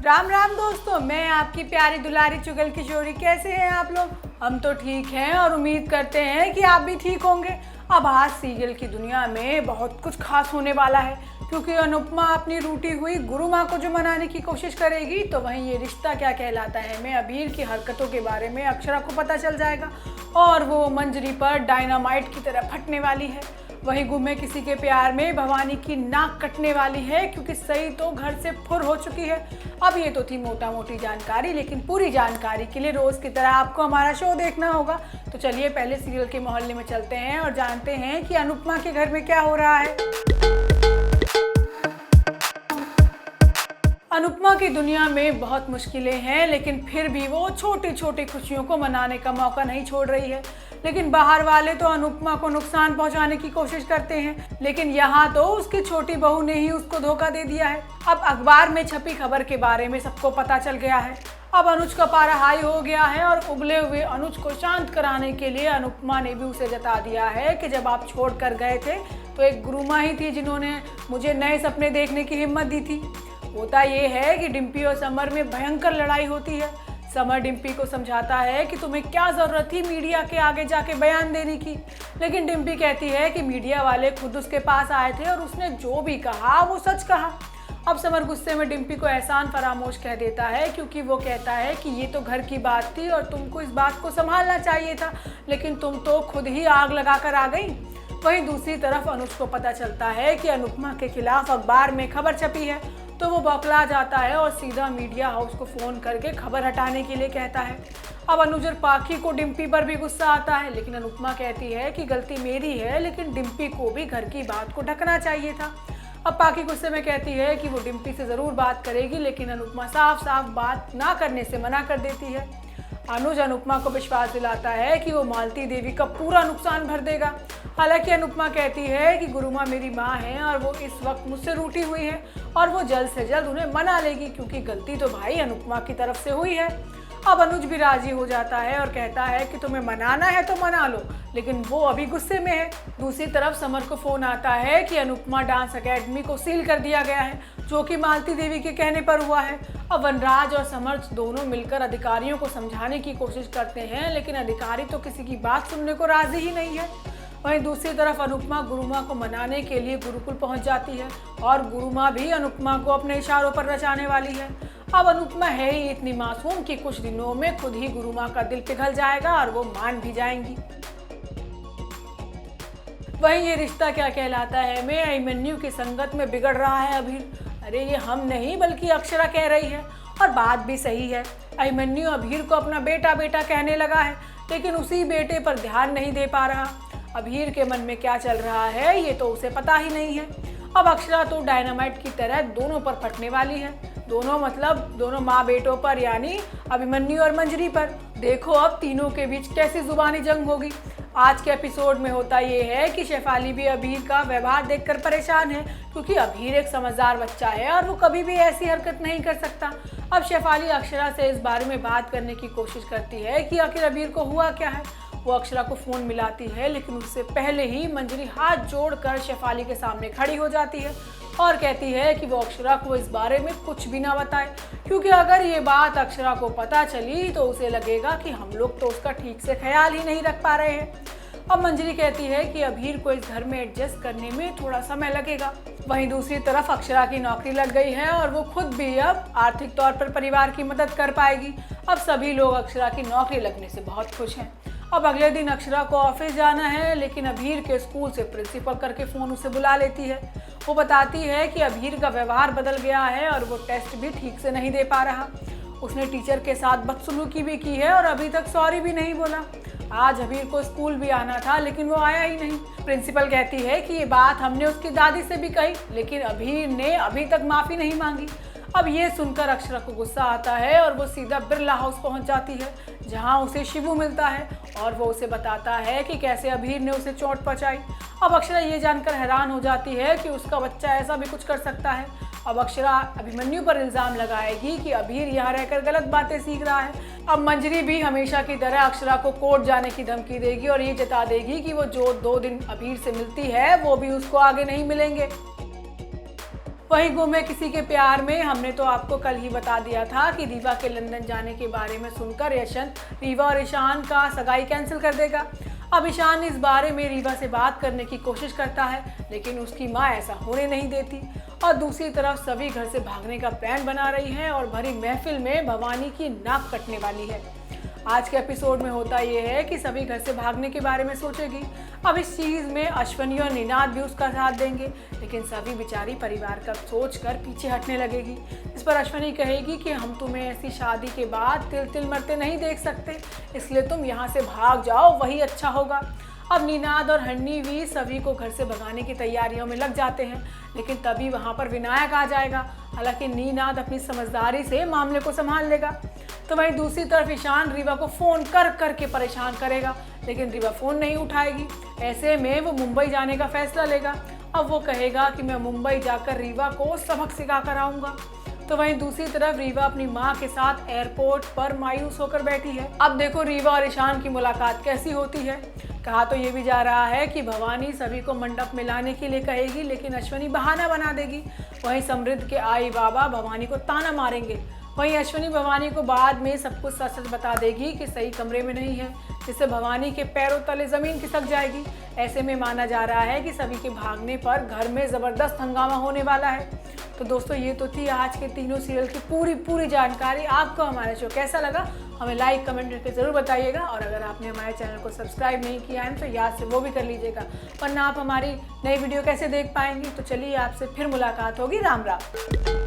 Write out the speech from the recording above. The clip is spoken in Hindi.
राम राम दोस्तों, मैं आपकी प्यारी दुलारी चुगल किशोरी। कैसे हैं आप लोग? हम तो ठीक हैं और उम्मीद करते हैं कि आप भी ठीक होंगे। अब आज सीरियल की दुनिया में बहुत कुछ खास होने वाला है, क्योंकि अनुपमा अपनी रूठी हुई गुरु माँ को जो मनाने की कोशिश करेगी, तो वहीं ये रिश्ता क्या कहलाता है में अबीर की हरकतों के बारे में अक्षरा को पता चल जाएगा और वो मंजरी पर डायनामाइट की तरह फटने वाली है। वहीं गुम्मे किसी के प्यार में भवानी की नाक कटने वाली है, क्योंकि सई तो घर से फुर हो चुकी है। अब ये तो थी मोटा मोटी जानकारी, लेकिन पूरी जानकारी के लिए रोज की तरह आपको हमारा शो देखना होगा। तो चलिए पहले सीरियल के मोहल्ले में चलते हैं और जानते हैं कि अनुपमा के घर में क्या हो रहा है। अनुपमा की दुनिया में बहुत मुश्किलें हैं, लेकिन फिर भी वो छोटी छोटी खुशियों को मनाने का मौका नहीं छोड़ रही है। लेकिन बाहर वाले तो अनुपमा को नुकसान पहुंचाने की कोशिश करते हैं, लेकिन यहाँ तो उसकी छोटी बहू ने ही उसको धोखा दे दिया है। अब अखबार में छपी खबर के बारे में सबको पता चल गया है। अब अनुज का पारा हाई हो गया है और उबले हुए अनुज को शांत कराने के लिए अनुपमा ने भी उसे जता दिया है कि जब आप छोड़ कर गए थे तो एक गुरुमा ही थी जिन्होंने मुझे नए सपने देखने की हिम्मत दी थी। होता ये है कि डिम्पी और समर में भयंकर लड़ाई होती है। समर डिम्पी को समझाता है कि तुम्हें क्या ज़रूरत थी मीडिया के आगे जाके बयान देने की, लेकिन डिम्पी कहती है कि मीडिया वाले खुद उसके पास आए थे और उसने जो भी कहा वो सच कहा। अब समर गुस्से में डिम्पी को एहसान फरामोश कह देता है, क्योंकि वो कहता है कि ये तो घर की बात थी और तुमको इस बात को संभालना चाहिए था, लेकिन तुम तो खुद ही आग लगा कर आ गई। वहीं दूसरी तरफ अनुज को पता चलता है कि अनुपमा के खिलाफ अखबार में खबर छपी है, तो वो बौखला जाता है और सीधा मीडिया हाउस को फ़ोन करके खबर हटाने के लिए कहता है। अब अनुज और पाखी को डिम्पी पर भी गुस्सा आता है, लेकिन अनुपमा कहती है कि गलती मेरी है, लेकिन डिम्पी को भी घर की बात को ढकना चाहिए था। अब पाखी गुस्से में कहती है कि वो डिम्पी से ज़रूर बात करेगी, लेकिन अनुपमा साफ साफ बात ना करने से मना कर देती है। अनुज अनुपमा को विश्वास दिलाता है कि वो मालती देवी का पूरा नुकसान भर देगा। हालांकि अनुपमा कहती है कि गुरुमा मेरी माँ है और वो इस वक्त मुझसे रूठी हुई है और वो जल्द से जल्द उन्हें मना लेगी, क्योंकि गलती तो भाई अनुपमा की तरफ से हुई है। अब अनुज भी राजी हो जाता है और कहता है कि तुम्हें मनाना है तो मना लो, लेकिन वो अभी गुस्से में है। दूसरी तरफ समर को फोन आता है कि अनुपमा डांस एकेडमी को सील कर दिया गया है, जो कि मालती देवी के कहने पर हुआ है। अब वनराज और समर दोनों मिलकर अधिकारियों को समझाने की कोशिश करते हैं, लेकिन अधिकारी तो किसी की बात सुनने को राजी ही नहीं है। वहीं दूसरी तरफ अनुपमा गुरुमा को मनाने के लिए गुरुकुल पहुंच जाती है और गुरुमा भी अनुपमा को अपने इशारों पर रचाने वाली है। अब अनुपमा है ही इतनी मासूम कि कुछ दिनों में खुद ही गुरुमा का दिल पिघल जाएगा और वो मान भी जाएंगी। वहीं ये रिश्ता क्या कहलाता है में अभिमन्यु की संगत में बिगड़ रहा है अभीर। अरे ये हम नहीं बल्कि अक्षरा कह रही है, और बात भी सही है। अभिमन्यु अभीर को अपना बेटा बेटा कहने लगा है, लेकिन उसी बेटे पर ध्यान नहीं दे पा रहा। अभीर के मन में क्या चल रहा है ये तो उसे पता ही नहीं है। अब अक्षरा तो डायनामाइट की तरह दोनों पर फटने वाली है। दोनों मतलब दोनों माँ बेटों पर, यानी अभिमन्यु और मंजरी पर। देखो अब तीनों के बीच कैसी जुबानी जंग होगी। आज के एपिसोड में होता ये है कि शेफाली भी अभीर का व्यवहार देखकर परेशान है, क्योंकि अभीर एक समझदार बच्चा है और वो कभी भी ऐसी हरकत नहीं कर सकता। अब शेफाली अक्षरा से इस बारे में बात करने की कोशिश करती है कि आखिर अभीर को हुआ क्या है। वो अक्षरा को फ़ोन मिलाती है, लेकिन उससे पहले ही मंजरी हाथ जोड़कर शेफाली के सामने खड़ी हो जाती है और कहती है कि वो अक्षरा को इस बारे में कुछ भी ना बताए, क्योंकि अगर ये बात अक्षरा को पता चली तो उसे लगेगा कि हम लोग तो उसका ठीक से ख्याल ही नहीं रख पा रहे हैं। अब मंजरी कहती है कि अभीर को इस घर में एडजस्ट करने में थोड़ा समय लगेगा। वहीं दूसरी तरफ अक्षरा की नौकरी लग गई है और वो खुद भी अब आर्थिक तौर पर परिवार की मदद कर पाएगी। अब सभी लोग अक्षरा की नौकरी लगने से बहुत खुश हैं। अब अगले दिन अक्षरा को ऑफिस जाना है, लेकिन अभीर के स्कूल से प्रिंसिपल करके फ़ोन उसे बुला लेती है। वो बताती है कि अभीर का व्यवहार बदल गया है और वो टेस्ट भी ठीक से नहीं दे पा रहा। उसने टीचर के साथ बदसलूकी भी की है और अभी तक सॉरी भी नहीं बोला। आज अभीर को स्कूल भी आना था, लेकिन वो आया ही नहीं। प्रिंसिपल कहती है कि ये बात हमने उसकी दादी से भी कही, लेकिन अभीर ने अभी तक माफ़ी नहीं मांगी। अब ये सुनकर अक्षरा को गुस्सा आता है और वो सीधा बिरला हाउस पहुंच जाती है, जहां उसे शिवू मिलता है और वो उसे बताता है कि कैसे अभीर ने उसे चोट पहुंचाई। अब अक्षरा ये जानकर हैरान हो जाती है कि उसका बच्चा ऐसा भी कुछ कर सकता है। अब अक्षरा अभिमन्यु पर इल्ज़ाम लगाएगी कि अभीर यहाँ रहकर गलत बातें सीख रहा है। अब मंजरी भी हमेशा की तरह अक्षरा को कोर्ट जाने की धमकी देगी और ये जता देगी कि वो जो 2 दिन अभीर से मिलती है वो भी उसको आगे नहीं मिलेंगे। वहीं गुम है किसी के प्यार में, हमने तो आपको कल ही बता दिया था कि रीवा के लंदन जाने के बारे में सुनकर यशंत रीवा और ईशान का सगाई कैंसिल कर देगा। अब ईशान इस बारे में रीवा से बात करने की कोशिश करता है, लेकिन उसकी माँ ऐसा होने नहीं देती। और दूसरी तरफ सभी घर से भागने का प्लान बना रही है और भरी महफिल में भवानी की नाक कटने वाली है। आज के एपिसोड में होता यह है कि सभी घर से भागने के बारे में सोचेगी। अब इस चीज़ में अश्वनी और निनाद भी उसका साथ देंगे, लेकिन सभी बेचारी परिवार का सोचकर पीछे हटने लगेगी। इस पर अश्वनी कहेगी कि हम तुम्हें ऐसी शादी के बाद तिल तिल मरते नहीं देख सकते, इसलिए तुम यहाँ से भाग जाओ, वही अच्छा होगा। अब निनाद और हन्नी भी सभी को घर से भगाने की तैयारियों में लग जाते हैं, लेकिन तभी वहाँ पर विनायक आ जाएगा। हालांकि निनाद अपनी समझदारी से मामले को संभाल लेगा। तो वहीं दूसरी तरफ ईशान रीवा को फ़ोन कर करके परेशान करेगा, लेकिन रीवा फ़ोन नहीं उठाएगी। ऐसे में वो मुंबई जाने का फैसला लेगा। अब वो कहेगा कि मैं मुंबई जाकर रीवा को सबक सिखा कर आऊँगा। तो वहीं दूसरी तरफ रीवा अपनी माँ के साथ एयरपोर्ट पर मायूस होकर बैठी है। अब देखो रीवा और ईशान की मुलाकात कैसी होती है। कहा तो ये भी जा रहा है कि भवानी सभी को मंडप में लाने के लिए कहेगी, लेकिन अश्वनी बहाना बना देगी। वहीं समृद्ध के आई बाबा भवानी को ताना मारेंगे। वहीं अश्वनी भवानी को बाद में सब कुछ सच सच बता देगी कि सही कमरे में नहीं है, जिससे भवानी के पैरों तले ज़मीन खिसक जाएगी। ऐसे में माना जा रहा है कि सभी के भागने पर घर में ज़बरदस्त हंगामा होने वाला है। तो दोस्तों, ये तो थी आज के तीनों सीरियल की पूरी जानकारी। आपको हमारा शो कैसा लगा हमें लाइक कमेंट करके ज़रूर बताइएगा। और अगर आपने हमारे चैनल को सब्सक्राइब नहीं किया है तो याद से वो भी कर लीजिएगा, वरना आप हमारी नई वीडियो कैसे देख पाएंगे। तो चलिए, आपसे फिर मुलाकात होगी। राम राम।